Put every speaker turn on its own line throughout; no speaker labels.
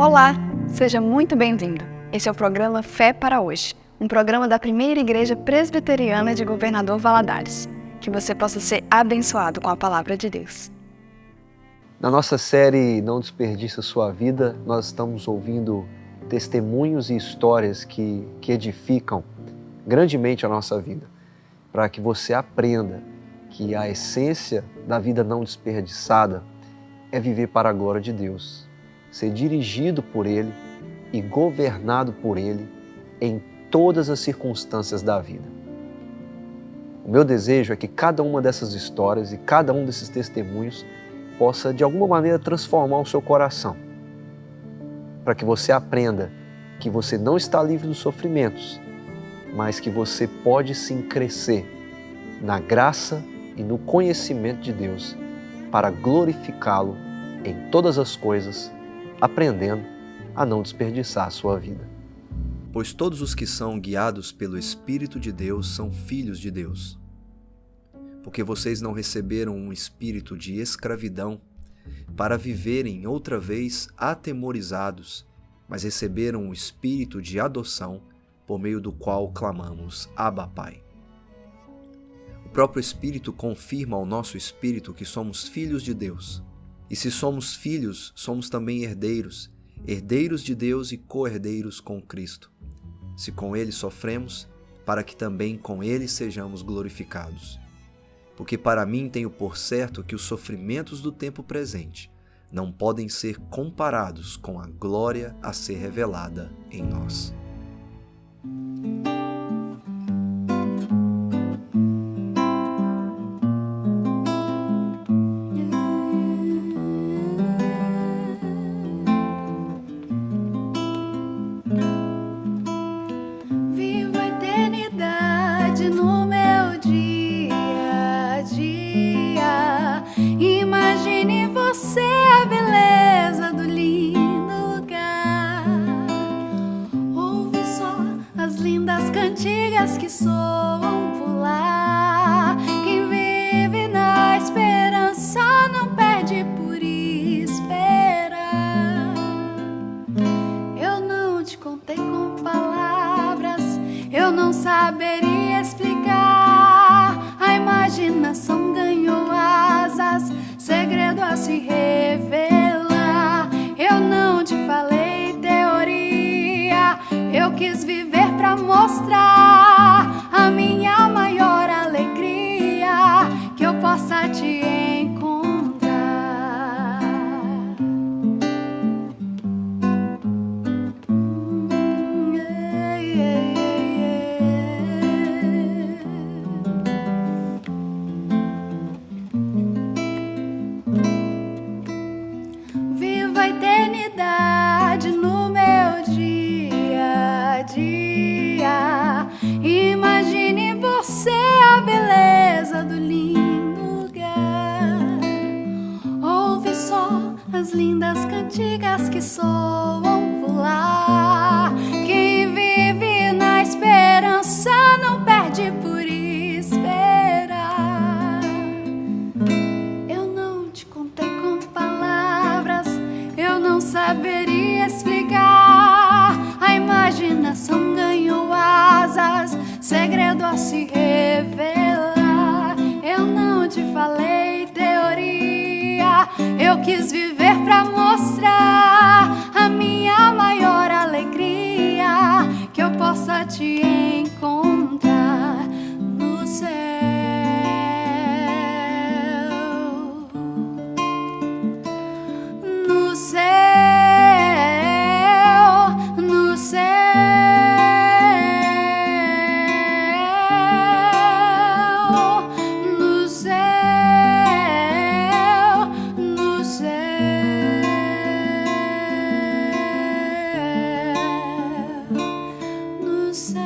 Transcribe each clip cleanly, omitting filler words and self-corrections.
Olá, seja muito bem-vindo. Esse é o programa Fé para Hoje, um programa da Primeira Igreja Presbiteriana de Governador Valadares. Que você possa ser abençoado com a palavra de Deus.
Na nossa série Não Desperdice a Sua Vida, nós estamos ouvindo testemunhos e histórias que edificam grandemente a nossa vida, para que você aprenda que a essência da vida não desperdiçada é viver para a glória de Deus, ser dirigido por Ele e governado por Ele em todas as circunstâncias da vida. O meu desejo é que cada uma dessas histórias e cada um desses testemunhos possa, de alguma maneira, transformar o seu coração, para que você aprenda que você não está livre dos sofrimentos, mas que você pode sim crescer na graça e no conhecimento de Deus para glorificá-lo em todas as coisas, aprendendo a não desperdiçar a sua vida.
Pois todos os que são guiados pelo Espírito de Deus são filhos de Deus. Porque vocês não receberam um espírito de escravidão para viverem outra vez atemorizados, mas receberam um espírito de adoção, por meio do qual clamamos, Abba, Pai. O próprio Espírito confirma ao nosso espírito que somos filhos de Deus. E se somos filhos, somos também herdeiros, herdeiros de Deus e co-herdeiros com Cristo. Se com Ele sofremos, para que também com Ele sejamos glorificados. Porque para mim tenho por certo que os sofrimentos do tempo presente não podem ser comparados com a glória a ser revelada em nós.
Vivo a eternidade no meu dia a dia. Imagine você a beleza do lindo lugar. Ouve só as lindas cantigas que soam por lá. Quem vive na esperança não perde por esperar. Eu não te contei com palavras, eu não saberia explicar. A imaginação ganhou asas, segredo a se revelar. Eu não te falei teoria, eu quis viver pra mostrar a minha maior alegria, que eu possa te encontrar. Viva a eternidade no meu dia a dia. Imagine você a beleza do lindo lugar. Ouve só as lindas cantigas que soam por lá. Quem vive na esperança não perde por esperar. Eu não te contei com palavras, eu não saberia explicar. A imaginação ganhou asas, segredo a se revelar. Eu não te falei teoria, eu quis viver pra mostrar a minha maior alegria, que eu possa te encontrar no céu. No céu, no céu, no céu, no céu, no céu.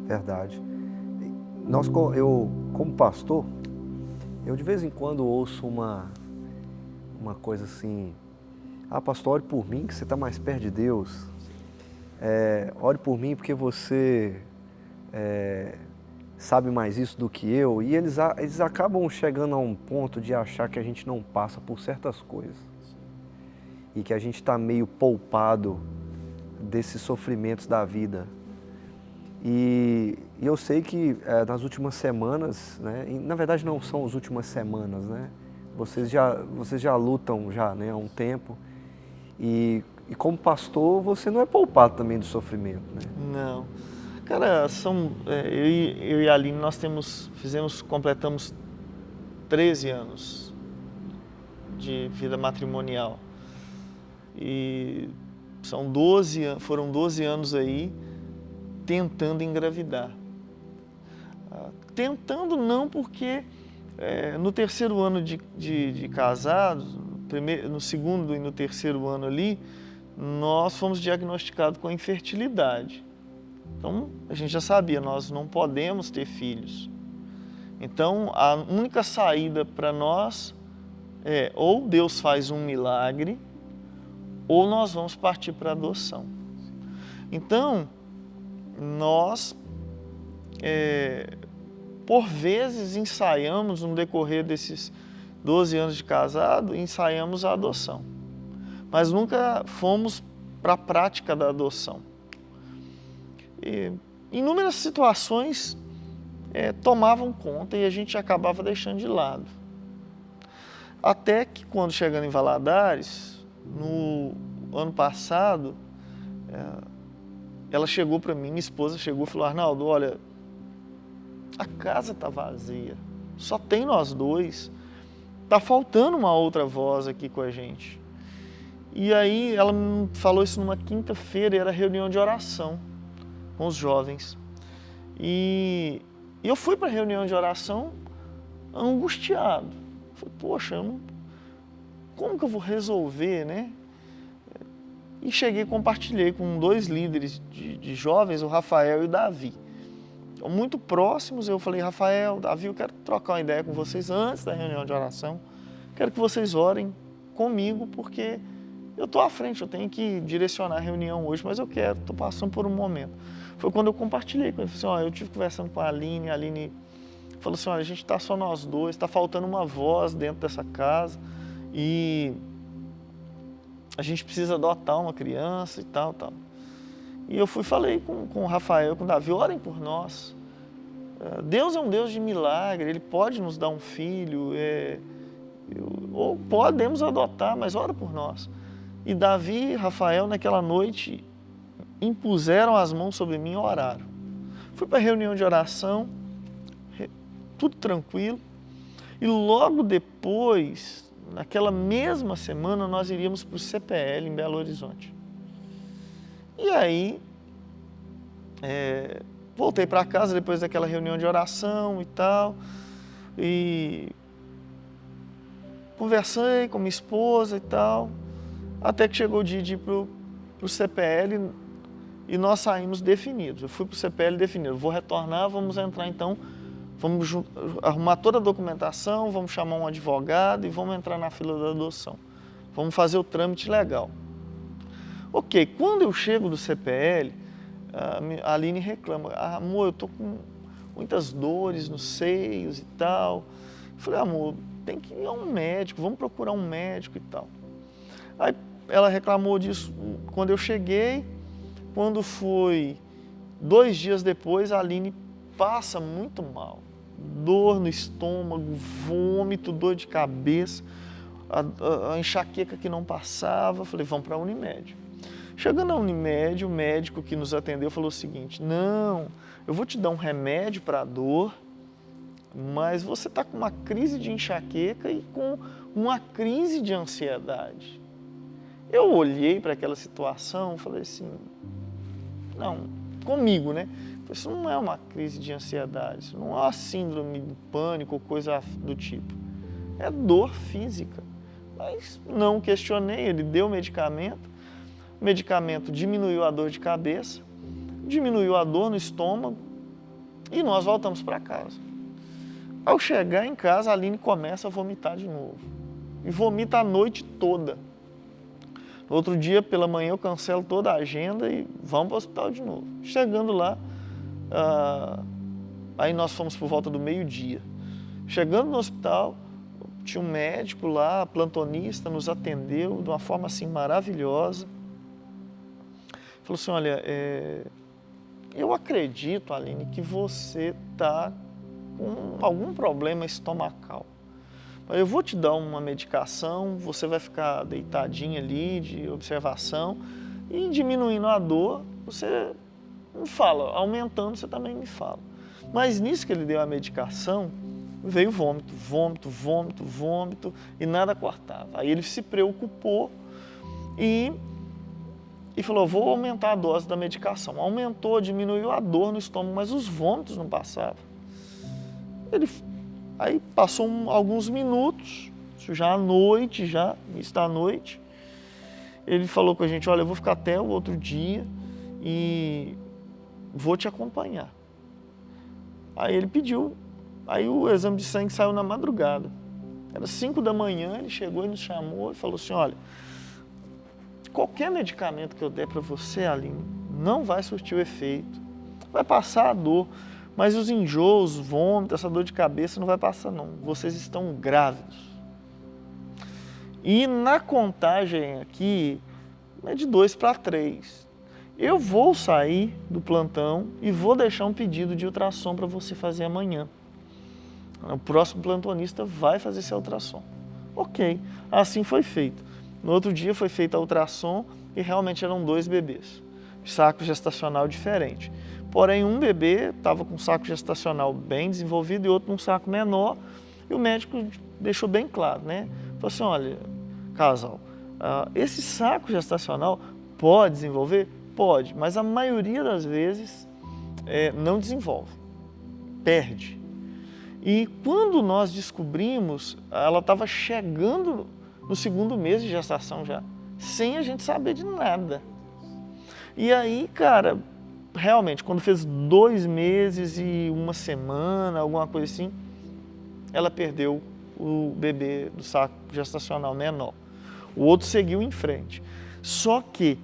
Verdade. Eu, como pastor, Eu de vez em quando ouço uma coisa assim, pastor, ore por mim que você está mais perto de Deus. Ore por mim porque você sabe mais isso do que eu. E eles acabam chegando a um ponto de achar que a gente não passa por certas coisas. E que a gente está meio poupado desses sofrimentos da vida. E eu sei que nas últimas semanas, né, e na verdade não são as últimas semanas, né, vocês já lutam já, né, há um tempo, e como pastor você não é poupado também do sofrimento, né?
Não. Cara, eu e a Aline, nós completamos 13 anos de vida matrimonial. E foram 12 anos aí tentando engravidar. Tentando não, porque no terceiro ano de casados, no segundo e no terceiro ano ali, nós fomos diagnosticados com infertilidade. Então, a gente já sabia, nós não podemos ter filhos. Então, a única saída para nós é ou Deus faz um milagre, ou nós vamos partir para a adoção. Então, nós, por vezes, ensaiamos, no decorrer desses 12 anos de casado, ensaiamos a adoção. Mas nunca fomos para a prática da adoção. E inúmeras situações tomavam conta e a gente acabava deixando de lado. Até que, quando chegando em Valadares, no ano passado, ela chegou para mim, minha esposa chegou e falou: Arnaldo, olha, a casa está vazia, só tem nós dois, está faltando uma outra voz aqui com a gente. E aí ela me falou isso numa quinta-feira, e era reunião de oração com os jovens. E eu fui para a reunião de oração angustiado. Falei, poxa, como que eu vou resolver, né? E cheguei e compartilhei com dois líderes de jovens, o Rafael e o Davi. Então, muito próximos, eu falei: Rafael, Davi, eu quero trocar uma ideia com vocês antes da reunião de oração. Quero que vocês orem comigo, porque eu estou à frente, eu tenho que direcionar a reunião hoje, mas eu quero, estou passando por um momento. Foi quando eu compartilhei com ele. Falei assim, eu tive conversando com a Aline falou assim, olha, a gente está só nós dois, está faltando uma voz dentro dessa casa e a gente precisa adotar uma criança e tal. E eu falei com o Rafael, com o Davi, orem por nós. Deus é um Deus de milagre, Ele pode nos dar um filho, ou podemos adotar, mas ora por nós. E Davi e Rafael, naquela noite, impuseram as mãos sobre mim e oraram. Fui para a reunião de oração, tudo tranquilo, e logo depois, naquela mesma semana, nós iríamos para o CPL em Belo Horizonte. E aí, voltei para casa depois daquela reunião de oração e tal, e conversei com minha esposa e tal, até que chegou o dia de ir para o CPL e nós saímos definidos. Eu fui para o CPL definido, vou retornar, vamos entrar então, vamos arrumar toda a documentação, vamos chamar um advogado e vamos entrar na fila da adoção. Vamos fazer o trâmite legal. Ok, quando eu chego do CPL, a Aline reclama, amor, eu estou com muitas dores nos seios e tal. Eu falei, amor, tem que ir a um médico, vamos procurar um médico e tal. Aí ela reclamou disso quando eu cheguei. Quando foi 2 dias depois, a Aline passa muito mal. Dor no estômago, vômito, dor de cabeça, a enxaqueca que não passava. Eu falei, vamos para a Unimed. Chegando na Unimed, o médico que nos atendeu falou o seguinte, não, eu vou te dar um remédio para a dor, mas você está com uma crise de enxaqueca e com uma crise de ansiedade. Eu olhei para aquela situação e falei assim, não, comigo, né? Isso não é uma crise de ansiedade, isso não é uma síndrome do pânico ou coisa do tipo. É dor física. Mas não questionei, ele deu medicamento, o medicamento diminuiu a dor de cabeça, diminuiu a dor no estômago e nós voltamos para casa. Ao chegar em casa, a Aline começa a vomitar de novo. E vomita a noite toda. No outro dia, pela manhã, eu cancelo toda a agenda e vamos para o hospital de novo. Chegando lá, aí nós fomos por volta do meio-dia. Chegando no hospital, tinha um médico lá, plantonista, nos atendeu de uma forma assim maravilhosa. Falou assim, olha, eu acredito, Aline, que você está com algum problema estomacal. Eu vou te dar uma medicação, você vai ficar deitadinha ali de observação e diminuindo a dor, você me fala, aumentando você também me fala. Mas nisso que ele deu a medicação, veio vômito, vômito, vômito, vômito e nada cortava. Aí ele se preocupou e falou, vou aumentar a dose da medicação. Aumentou, diminuiu a dor no estômago, mas os vômitos não passavam. Aí passou alguns minutos, isso já à noite, início da noite. Ele falou com a gente, olha, eu vou ficar até o outro dia e vou te acompanhar. Aí ele pediu, aí o exame de sangue saiu na madrugada. Era 5 da manhã, ele chegou e nos chamou e falou assim, olha, qualquer medicamento que eu der para você, Aline, não vai surtir o efeito, vai passar a dor, mas os enjoos, vômito, essa dor de cabeça não vai passar não, vocês estão grávidos. E na contagem aqui, é de 2 para 3. Eu vou sair do plantão e vou deixar um pedido de ultrassom para você fazer amanhã. O próximo plantonista vai fazer esse ultrassom. Ok, assim foi feito. No outro dia foi feita a ultrassom e realmente eram 2 bebês, saco gestacional diferente. Porém, um bebê estava com um saco gestacional bem desenvolvido e outro num saco menor. E o médico deixou bem claro, né? Falou assim, olha, casal, esse saco gestacional pode desenvolver? Pode, mas a maioria das vezes não desenvolve, perde. E quando nós descobrimos, ela estava chegando no 2º mês de gestação já, sem a gente saber de nada. E aí, cara, realmente, quando fez 2 meses e 1 semana, alguma coisa assim, ela perdeu o bebê do saco gestacional menor. O outro seguiu em frente. Só que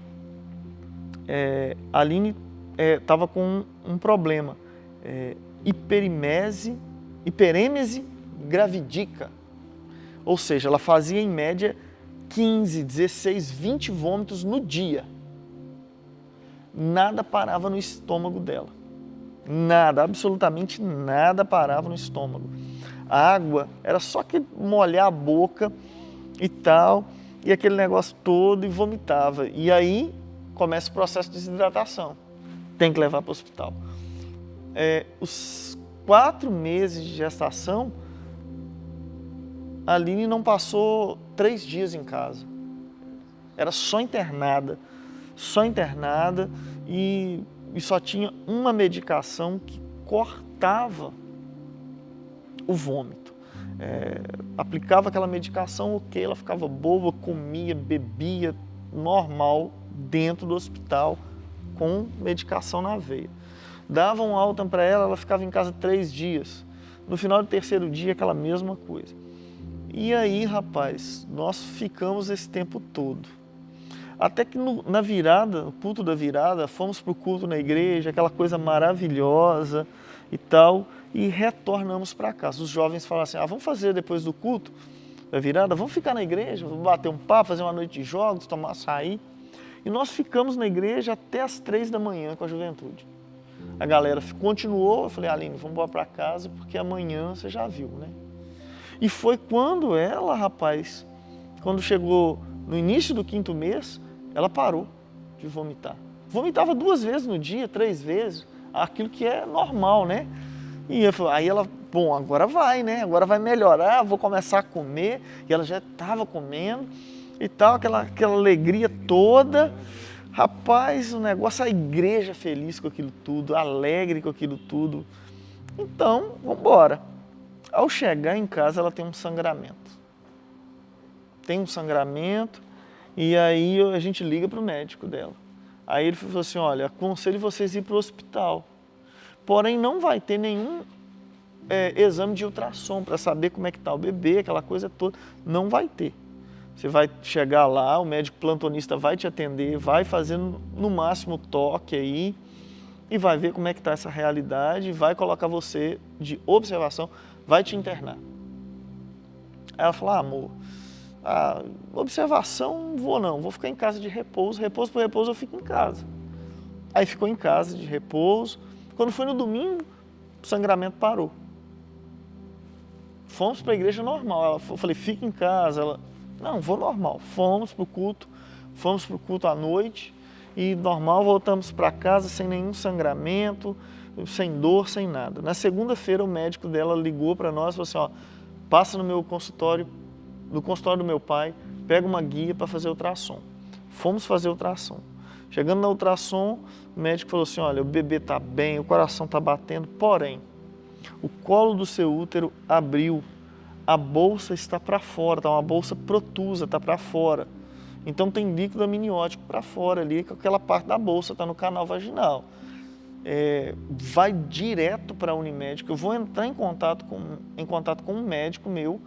a Aline estava com um problema, hiperemese gravidica. Ou seja, ela fazia em média 15, 16, 20 vômitos no dia. Nada parava no estômago dela. Nada, absolutamente nada parava no estômago. A água era só que molhar a boca e tal, e aquele negócio todo, e vomitava. E aí começa o processo de desidratação. Tem que levar para o hospital. Os 4 meses de gestação, a Aline não passou 3 dias em casa. Era só internada e só tinha uma medicação que cortava o vômito. Aplicava aquela medicação, ok, ela ficava boa, comia, bebia, normal, dentro do hospital, com medicação na veia. Davam um alta para ela, ela ficava em casa 3 dias. No final do 3º dia, aquela mesma coisa. E aí, rapaz, nós ficamos esse tempo todo. Até que na virada, no culto da virada, fomos para o culto na igreja, aquela coisa maravilhosa e tal, e retornamos para casa. Os jovens falaram assim, vamos fazer depois do culto da virada, vamos ficar na igreja, vamos bater um papo, fazer uma noite de jogos, tomar açaí. E nós ficamos na igreja até as 3 da manhã com a juventude. A galera continuou, eu falei, Aline, vamos embora para casa, porque amanhã você já viu, né? E foi quando ela, rapaz, quando chegou no início do 5º mês, ela parou de vomitar. Vomitava 2 vezes no dia, 3 vezes, aquilo que é normal, né? E aí ela, bom, agora vai, né? Agora vai melhorar, vou começar a comer. E ela já estava comendo e tal, aquela alegria toda. Rapaz, o negócio, a igreja feliz com aquilo tudo, alegre com aquilo tudo. Então, vamos embora. Ao chegar em casa, ela tem um sangramento. E aí a gente liga para o médico dela. Aí ele falou assim, olha, aconselho vocês a ir para o hospital. Porém, não vai ter nenhum exame de ultrassom para saber como é que está o bebê, aquela coisa toda. Não vai ter. Você vai chegar lá, o médico plantonista vai te atender, vai fazer no máximo toque aí e vai ver como é que está essa realidade, vai colocar você de observação, vai te internar. Aí ela falou, amor, observação não vou ficar em casa de repouso por repouso eu fico em casa. Aí ficou em casa de repouso. Quando foi no domingo, o sangramento parou. Fomos para a igreja normal. Eu falei, fica em casa. Ela, não, vou normal. Fomos para o culto à noite e normal, voltamos para casa sem nenhum sangramento, sem dor, sem nada. Na segunda-feira o médico dela ligou para nós e falou assim, passa no meu consultório, no consultório do meu pai, pega uma guia para fazer ultrassom. Fomos fazer ultrassom. Chegando na ultrassom, o médico falou assim, olha, o bebê está bem, o coração está batendo, porém, o colo do seu útero abriu, a bolsa está para fora, está uma bolsa protusa, está para fora. Então tem líquido amniótico para fora ali, que aquela parte da bolsa está no canal vaginal. Vai direto para a Unimed, eu vou entrar em contato com um médico meu,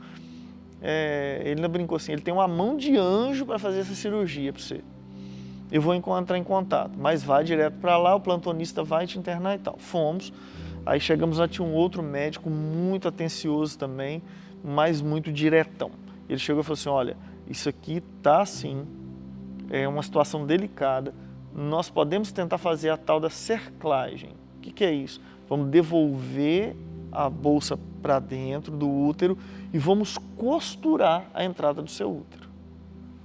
ele ainda brincou assim, ele tem uma mão de anjo para fazer essa cirurgia para você. Eu vou entrar em contato, mas vai direto para lá, o plantonista vai te internar e tal. Fomos, aí chegamos lá, tinha um outro médico muito atencioso também, mas muito diretão. Ele chegou e falou assim, olha, isso aqui tá assim, é uma situação delicada, nós podemos tentar fazer a tal da cerclagem. O que é isso? Vamos devolver a bolsa para dentro do útero e vamos costurar a entrada do seu útero,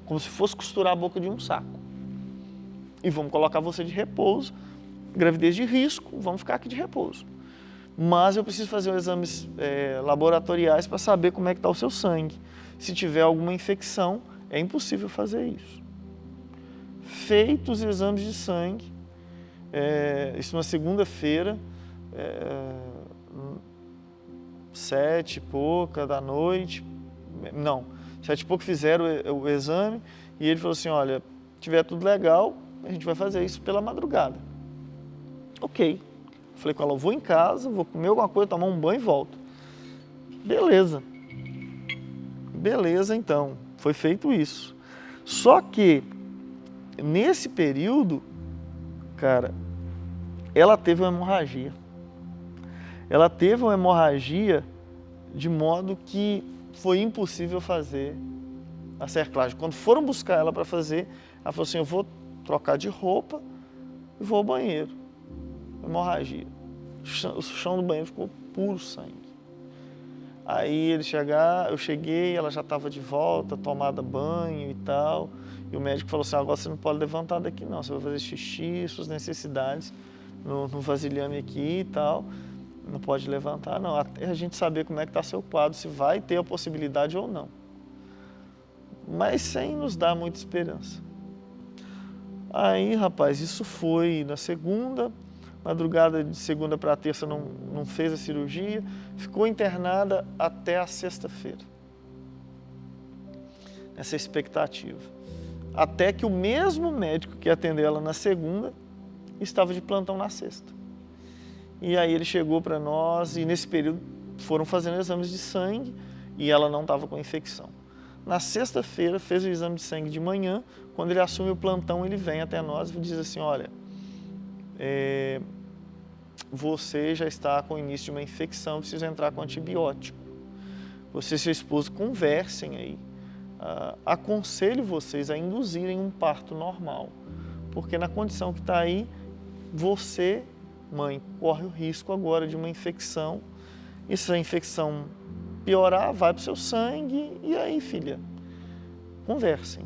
como se fosse costurar a boca de um saco. E vamos colocar você de repouso, gravidez de risco, vamos ficar aqui de repouso. Mas eu preciso fazer exames laboratoriais para saber como é que está o seu sangue. Se tiver alguma infecção, é impossível fazer isso. Feitos os exames de sangue, isso na segunda-feira, 7 e pouca da noite, 7 e pouco fizeram o exame e ele falou assim, olha, se tiver tudo legal, a gente vai fazer isso pela madrugada. Ok. Falei com ela, eu vou em casa, vou comer alguma coisa, tomar um banho e volto. Beleza. Beleza, então. Foi feito isso. Só que, nesse período, cara, ela teve uma hemorragia. Ela teve uma hemorragia de modo que foi impossível fazer a cerclagem. Quando foram buscar ela para fazer, ela falou assim, eu vou trocar de roupa e vou ao banheiro. Hemorragia. O chão do banheiro ficou puro sangue. Aí eu cheguei, ela já estava de volta, tomada banho e tal. E o médico falou assim, agora você não pode levantar daqui não, você vai fazer xixi, suas necessidades no vasilhame aqui e tal. Não pode levantar não, até a gente saber como é que está seu quadro, se vai ter a possibilidade ou não. Mas sem nos dar muita esperança. Aí, rapaz, isso foi na segunda, madrugada de segunda para terça não fez a cirurgia, ficou internada até a sexta-feira. Essa expectativa. Até que o mesmo médico que atendeu ela na segunda estava de plantão na sexta. E aí ele chegou para nós e nesse período foram fazendo exames de sangue e ela não estava com infecção. Na sexta-feira fez o exame de sangue de manhã, quando ele assume o plantão ele vem até nós e diz assim, olha, você já está com o início de uma infecção, precisa entrar com antibiótico. Você e seu esposo conversem aí. Aconselho vocês a induzirem um parto normal, porque na condição que está aí, você, mãe, corre o risco agora de uma infecção, e se a infecção piorar, vai para o seu sangue, e aí, filha, conversem.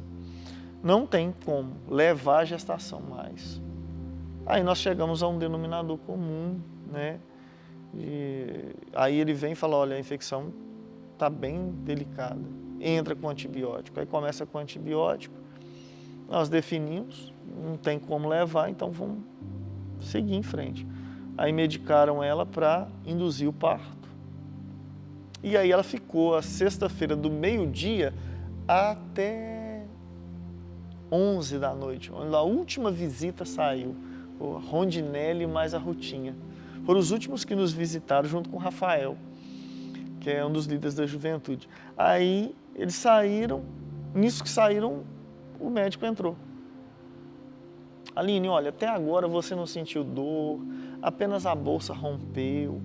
Não tem como levar a gestação mais. Aí nós chegamos a um denominador comum, né? Aí ele vem e fala, olha, a infecção está bem delicada, entra com antibiótico. Aí começa com antibiótico, nós definimos, não tem como levar, então vamos seguir em frente. Aí medicaram ela para induzir o parto. E aí ela ficou a sexta-feira do meio-dia até 11 da noite, onde a última visita saiu. O Rondinelli mais a Rutinha. Foram os últimos que nos visitaram junto com o Rafael. que é um dos líderes da juventude. Aí eles saíram, nisso que saíram, o médico entrou. Aline, olha, até agora você não sentiu dor, apenas a bolsa rompeu.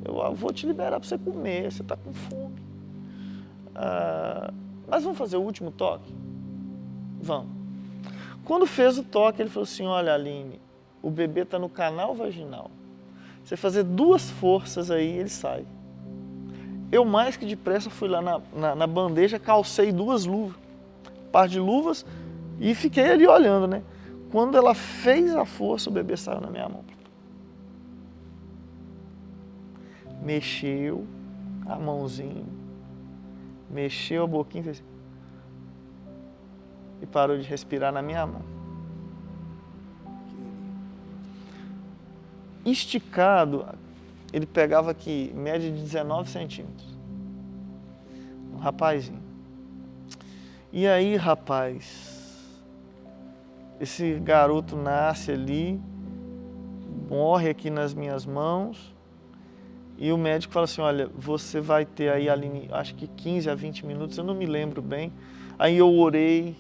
Eu vou te liberar para você comer, você está com fome. Mas vamos fazer o último toque? Vamos. Quando fez o toque, ele falou assim, olha, Aline, o bebê está no canal vaginal. Você fazer 2 forças aí, ele sai. Eu mais que depressa fui lá na bandeja, calcei 2 luvas, par de luvas, e fiquei ali olhando, né? Quando ela fez a força, o bebê saiu na minha mão. Mexeu a mãozinha, mexeu a boquinha, fez... e parou de respirar na minha mão. Esticado, ele pegava aqui, média de 19 centímetros. Um rapazinho. E aí, rapaz, esse garoto nasce ali, morre aqui nas minhas mãos, e o médico fala assim, olha, você vai ter aí, Aline, acho que 15 a 20 minutos, eu não me lembro bem. Aí eu orei,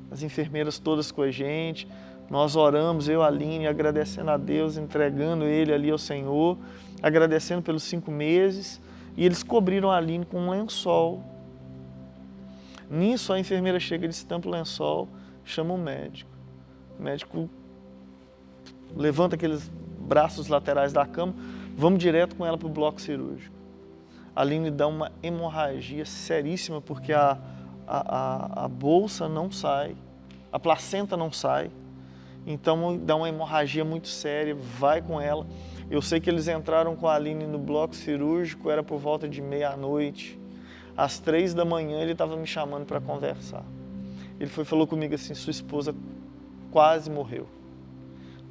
as enfermeiras todas com a gente, nós oramos, eu e a Aline, agradecendo a Deus, entregando ele ali ao Senhor, agradecendo pelos 5 meses, e eles cobriram a Aline com um lençol. Nisso a enfermeira chega, ele estampa o lençol, chama o médico. O médico levanta aqueles braços laterais da cama, vamos direto com ela para o bloco cirúrgico. A Aline dá uma hemorragia seríssima, porque a bolsa não sai, a placenta não sai, então dá uma hemorragia muito séria, vai com ela. Eu sei que eles entraram com a Aline no bloco cirúrgico, era por volta de meia-noite. Às 3 da manhã ele estava me chamando para conversar. Ele falou comigo assim, sua esposa quase morreu.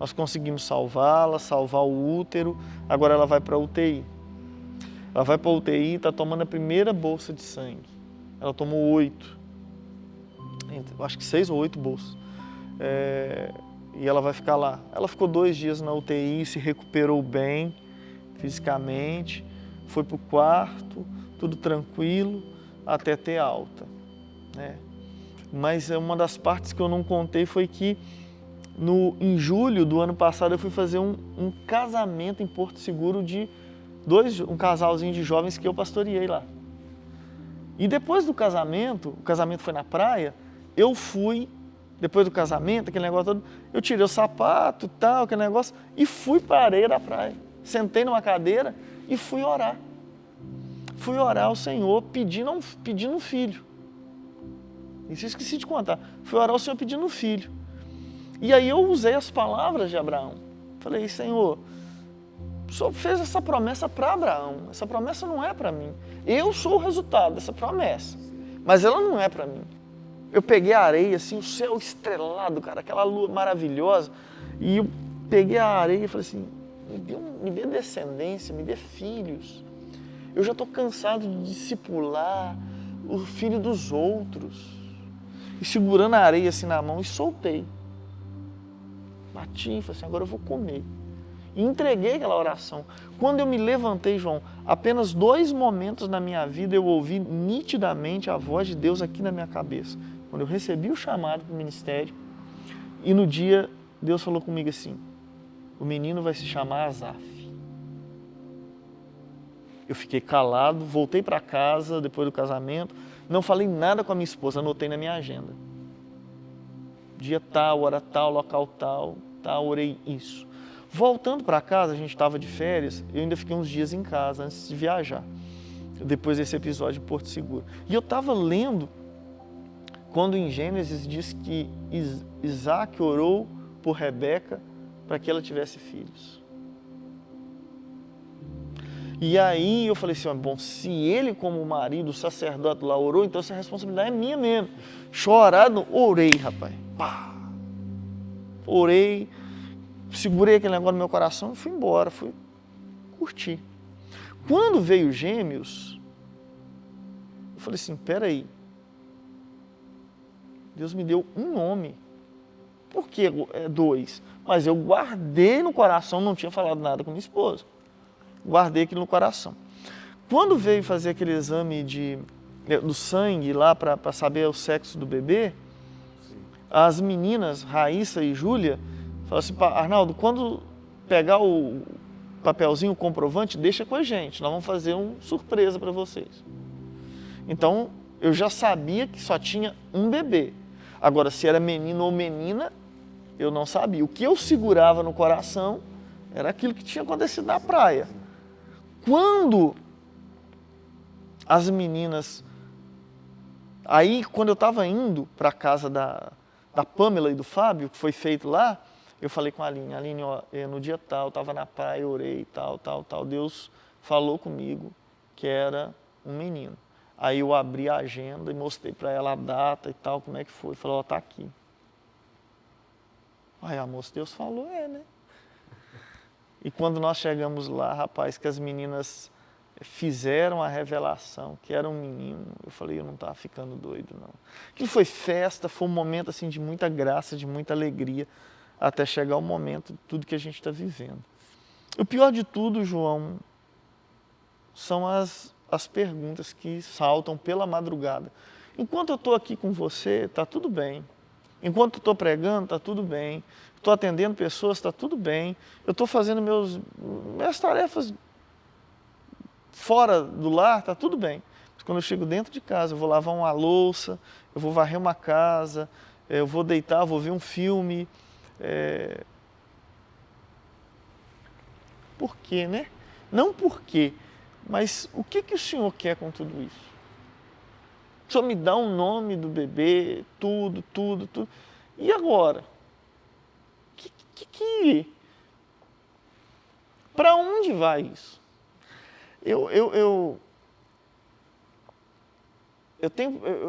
Nós conseguimos salvá-la, salvar o útero, agora ela vai para a UTI. Ela vai para a UTI, está tomando a primeira bolsa de sangue. Ela tomou 8, acho que 6 ou 8 bolsas. E ela vai ficar lá. Ela ficou 2 dias na UTI, se recuperou bem fisicamente, foi para o quarto, tudo tranquilo, até ter alta, né? Mas uma das partes que eu não contei foi que em julho do ano passado eu fui fazer um casamento em Porto Seguro de um casalzinho de jovens que eu pastoreei lá. E depois do casamento, o casamento foi na praia, eu fui, depois do casamento, aquele negócio todo, eu tirei o sapato e tal, aquele negócio, e fui para a areia da praia. Sentei numa cadeira e fui orar. Fui orar ao Senhor pedindo um filho. Isso eu esqueci de contar. Fui orar ao Senhor pedindo um filho. E aí eu usei as palavras de Abraão. Falei, Senhor, o Senhor fez essa promessa para Abraão. Essa promessa não é para mim. Eu sou o resultado dessa promessa. Mas ela não é para mim. Eu peguei a areia, assim, o céu estrelado, cara, aquela lua maravilhosa. E eu peguei a areia e falei assim, me dê descendência, me dê filhos. Eu já estou cansado de discipular o filho dos outros. E segurando a areia assim na mão e soltei. Bati e falei assim, agora eu vou comer. E entreguei aquela oração. Quando eu me levantei, João, apenas 2 momentos na minha vida eu ouvi nitidamente a voz de Deus aqui na minha cabeça. Quando eu recebi o chamado para o ministério, e no dia Deus falou comigo assim, o menino vai se chamar Asaf. Eu fiquei calado, voltei para casa depois do casamento, não falei nada com a minha esposa, anotei na minha agenda. Dia tal, hora tal, local tal, orei isso. Voltando para casa, a gente estava de férias, eu ainda fiquei uns dias em casa antes de viajar, depois desse episódio de Porto Seguro. E eu estava lendo, quando em Gênesis diz que Isaac orou por Rebeca para que ela tivesse filhos. E aí eu falei assim, bom, se ele como marido, o sacerdote lá orou, então essa responsabilidade é minha mesmo. Chorado, orei, rapaz. Pá. Orei, segurei aquele negócio no meu coração e fui embora, fui curtir. Quando veio Gêmeos, eu falei assim, peraí, Deus me deu um nome. Por que 2? Mas eu guardei no coração, não tinha falado nada com minha esposa. Guardei aquilo no coração. quando veio fazer aquele exame do sangue lá para saber o sexo do bebê, as meninas, Raíssa e Júlia, falaram assim, Arnaldo, quando pegar o papelzinho, o comprovante, deixa com a gente, nós vamos fazer uma surpresa para vocês. Então, eu já sabia que só tinha um bebê. Agora, se era menino ou menina, eu não sabia. O que eu segurava no coração era aquilo que tinha acontecido na praia. Quando as meninas... Aí, quando eu estava indo para a casa da Pamela e do Fábio, que foi feito lá, eu falei com a Aline, ó, no dia tal, eu estava na praia, orei, tal. Deus falou comigo que era um menino. Aí eu abri a agenda e mostrei para ela a data e tal, como é que foi. Falou, ó, tá aqui. Aí a moça, Deus falou, né? E quando nós chegamos lá, rapaz, que as meninas fizeram a revelação que era um menino, eu falei, eu não estava ficando doido, não. Aquilo foi festa, foi um momento assim de muita graça, de muita alegria, até chegar o momento de tudo que a gente está vivendo. O pior de tudo, João, são as perguntas que saltam pela madrugada. Enquanto eu estou aqui com você, está tudo bem. Enquanto eu estou pregando, está tudo bem. Estou atendendo pessoas, está tudo bem. Eu estou fazendo minhas tarefas fora do lar, está tudo bem. Mas quando eu chego dentro de casa, eu vou lavar uma louça, eu vou varrer uma casa, eu vou deitar, vou ver um filme. Por quê, né? Não por quê, mas o que o Senhor quer com tudo isso? O Senhor me dá o nome do bebê, tudo. E agora? Para onde vai isso?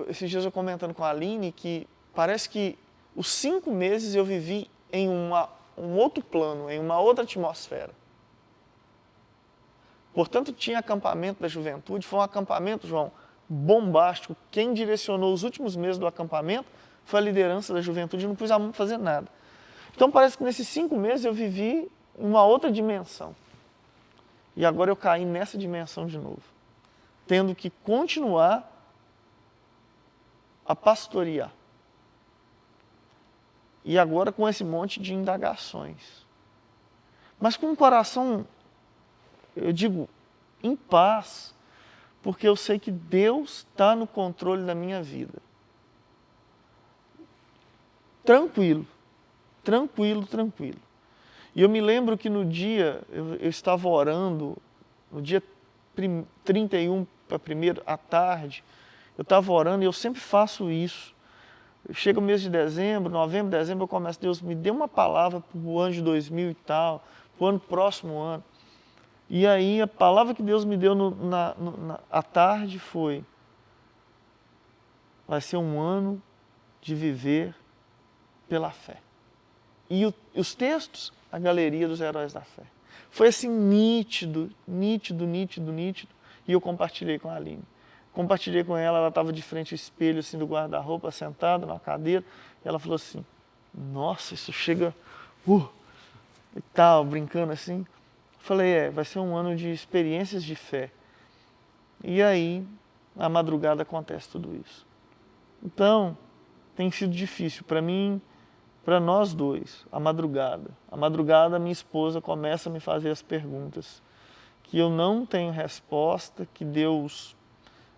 Esses dias eu comentando com a Aline que parece que os 5 meses eu vivi em um outro plano, em uma outra atmosfera. Portanto, tinha acampamento da juventude, foi um acampamento, João, bombástico. Quem direcionou os últimos meses do acampamento foi a liderança da juventude, não pus a mão para fazer nada. Então parece que nesses 5 meses eu vivi uma outra dimensão. E agora eu caí nessa dimensão de novo, tendo que continuar a pastorear. E agora com esse monte de indagações. Mas com o coração, eu digo, em paz, porque eu sei que Deus está no controle da minha vida. Tranquilo. E eu me lembro que no dia, eu estava orando, no dia 31 para 1º à tarde, eu estava orando e eu sempre faço isso. Chega o mês de dezembro, novembro, dezembro, eu começo, Deus me dê uma palavra para o ano de 2000 e tal, para o ano próximo ano. E aí a palavra que Deus me deu à tarde foi, vai ser um ano de viver pela fé. E os textos, a galeria dos heróis da fé. Foi assim nítido, e eu compartilhei com a Aline. Compartilhei com ela, ela estava de frente ao espelho assim, do guarda-roupa, sentada na cadeira, e ela falou assim, nossa, isso chega, e tal, brincando assim. Falei, vai ser um ano de experiências de fé. E aí, à madrugada acontece tudo isso. Então, tem sido difícil para mim, para nós dois, a madrugada. A madrugada, minha esposa começa a me fazer as perguntas que eu não tenho resposta, que Deus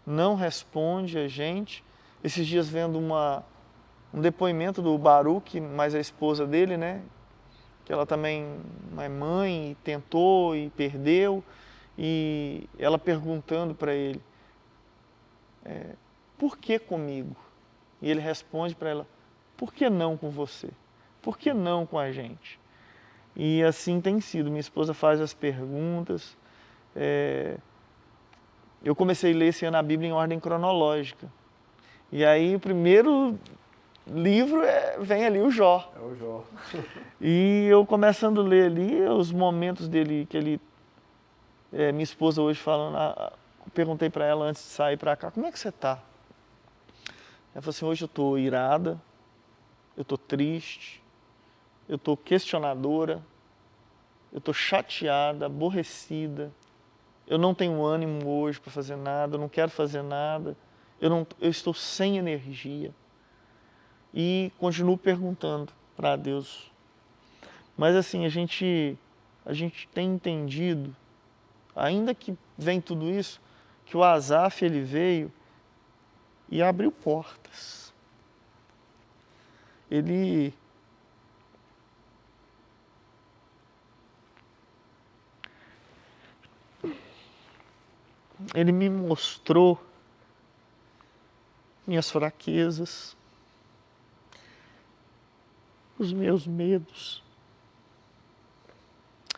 não responde a gente. Esses dias vendo um depoimento do Baruch, mas a esposa dele, né? Que ela também é mãe e tentou e perdeu, e ela perguntando para ele, por que comigo? E ele responde para ela, por que não com você? Por que não com a gente? E assim tem sido, minha esposa faz as perguntas. Eu comecei a ler esse ano a Bíblia em ordem cronológica. E aí o primeiro livro vem ali o Jó.
É o Jó.
E eu começando a ler ali os momentos dele, que ele... minha esposa hoje falando, perguntei para ela antes de sair para cá, como é que você está? Ela falou assim, hoje eu estou irada, eu estou triste, eu estou questionadora, eu estou chateada, aborrecida, eu não tenho ânimo hoje para fazer nada, eu não quero fazer nada, eu estou sem energia. E continuo perguntando para Deus. Mas assim, a gente tem entendido, ainda que vem tudo isso, que o Asaf ele veio e abriu portas. Ele me mostrou minhas fraquezas, os meus medos,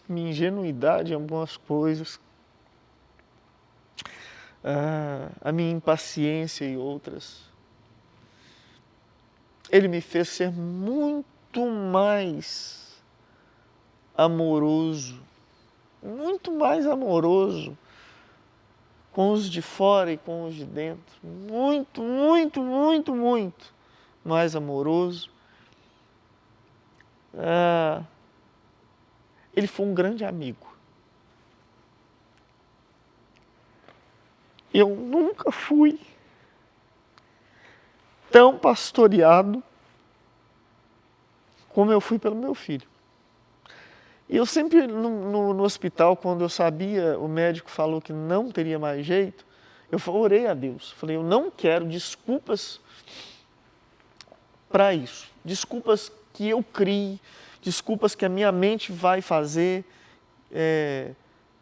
minha ingenuidade em algumas coisas, a minha impaciência em outras. Ele me fez ser muito mais amoroso com os de fora e com os de dentro. Muito, muito, muito, muito mais amoroso. Ele foi um grande amigo. Eu nunca fui tão pastoreado como eu fui pelo meu filho. E eu sempre, no hospital, quando eu sabia, o médico falou que não teria mais jeito, eu orei a Deus. Falei, eu não quero desculpas para isso. Desculpas que eu crie, desculpas que a minha mente vai fazer,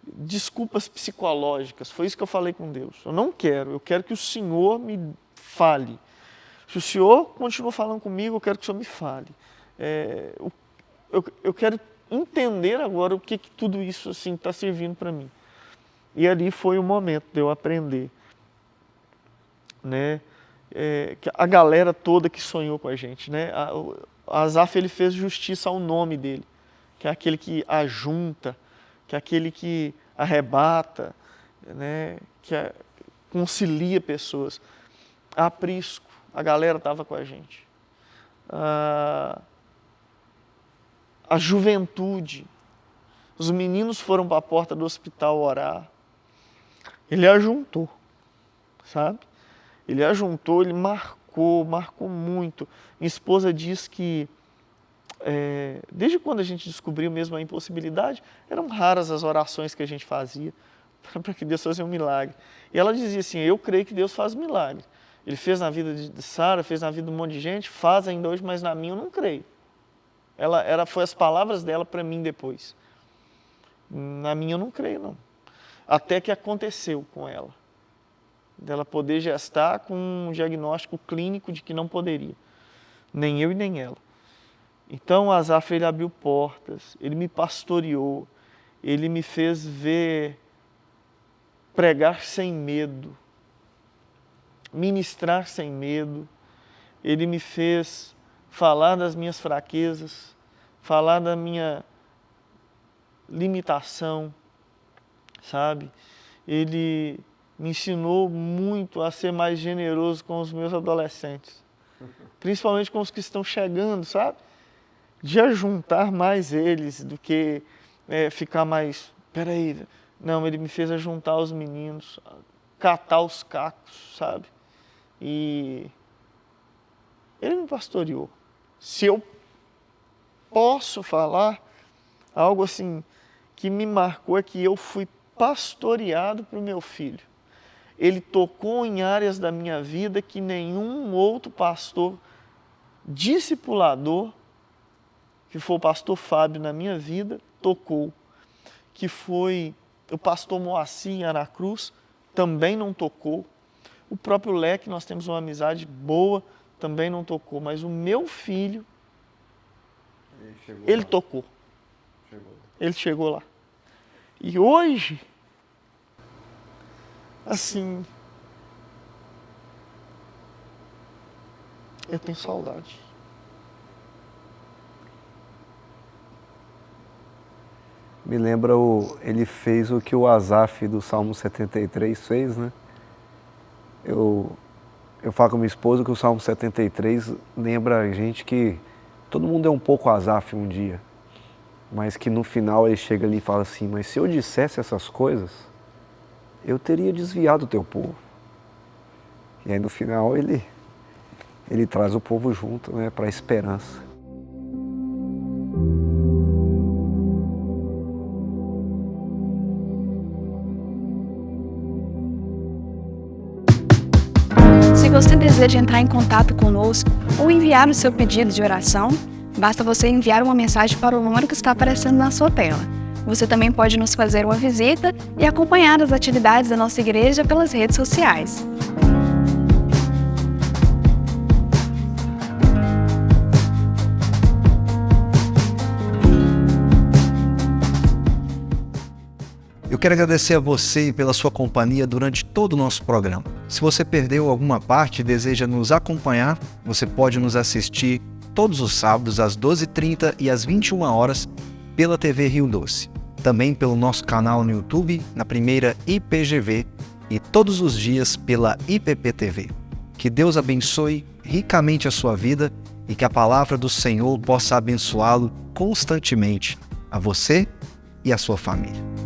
desculpas psicológicas. Foi isso que eu falei com Deus. Eu quero que o Senhor me fale. Se o Senhor continua falando comigo, eu quero que o Senhor me fale. Eu quero entender agora o que tudo isso assim está servindo para mim. E ali foi o momento de eu aprender, né? A galera toda que sonhou com a gente, né? Asaf, ele fez justiça ao nome dele, que é aquele que ajunta, que é aquele que arrebata, né? Que concilia pessoas. A Prisco, a galera estava com a gente. A juventude, os meninos foram para a porta do hospital orar. Ele ajuntou, sabe? Ele ajuntou, ele marcou muito. Minha esposa diz que, desde quando a gente descobriu mesmo a impossibilidade, eram raras as orações que a gente fazia para que Deus fizesse um milagre. E ela dizia assim, eu creio que Deus faz milagre. Ele fez na vida de Sara, fez na vida de um monte de gente, faz ainda hoje, mas na minha eu não creio. Foi as palavras dela para mim depois. Na minha eu não creio, não. Até que aconteceu com ela. Dela poder gestar com um diagnóstico clínico de que não poderia. Nem eu e nem ela. Então, Asaf, ele abriu portas, ele me pastoreou, ele me fez pregar sem medo, ministrar sem medo, ele me fez falar das minhas fraquezas, falar da minha limitação, sabe? Ele me ensinou muito a ser mais generoso com os meus adolescentes, principalmente com os que estão chegando, sabe? De ajuntar mais eles do que ficar mais... Peraí, não, ele me fez ajuntar os meninos, catar os cacos, sabe? E ele me pastoreou. Se eu posso falar algo assim que me marcou, é que eu fui pastoreado para o meu filho. Ele tocou em áreas da minha vida que nenhum outro pastor discipulador, que foi o pastor Fábio na minha vida, tocou. Que foi o pastor Moacir em Aracruz, também não tocou. O próprio Leque, nós temos uma amizade boa, também não tocou. Mas o meu filho, ele tocou. Ele chegou lá. E hoje, assim, eu tenho saudade.
Me lembra, ele fez o que o Asaf do Salmo 73 fez, né? Eu falo com a minha esposa que o Salmo 73 lembra a gente que todo mundo é um pouco Asaf um dia, mas que no final ele chega ali e fala assim, mas se eu dissesse essas coisas, eu teria desviado o teu povo. E aí no final ele traz o povo junto, né, para a esperança.
Se você deseja entrar em contato conosco ou enviar o seu pedido de oração, basta você enviar uma mensagem para o número que está aparecendo na sua tela. Você também pode nos fazer uma visita e acompanhar as atividades da nossa igreja pelas redes sociais.
Eu quero agradecer a você pela sua companhia durante todo o nosso programa. Se você perdeu alguma parte e deseja nos acompanhar, você pode nos assistir todos os sábados às 12h30 e às 21 horas pela TV Rio Doce. Também pelo nosso canal no YouTube, na primeira IPGV, e todos os dias pela IPP-TV. Que Deus abençoe ricamente a sua vida e que a palavra do Senhor possa abençoá-lo constantemente, a você e a sua família.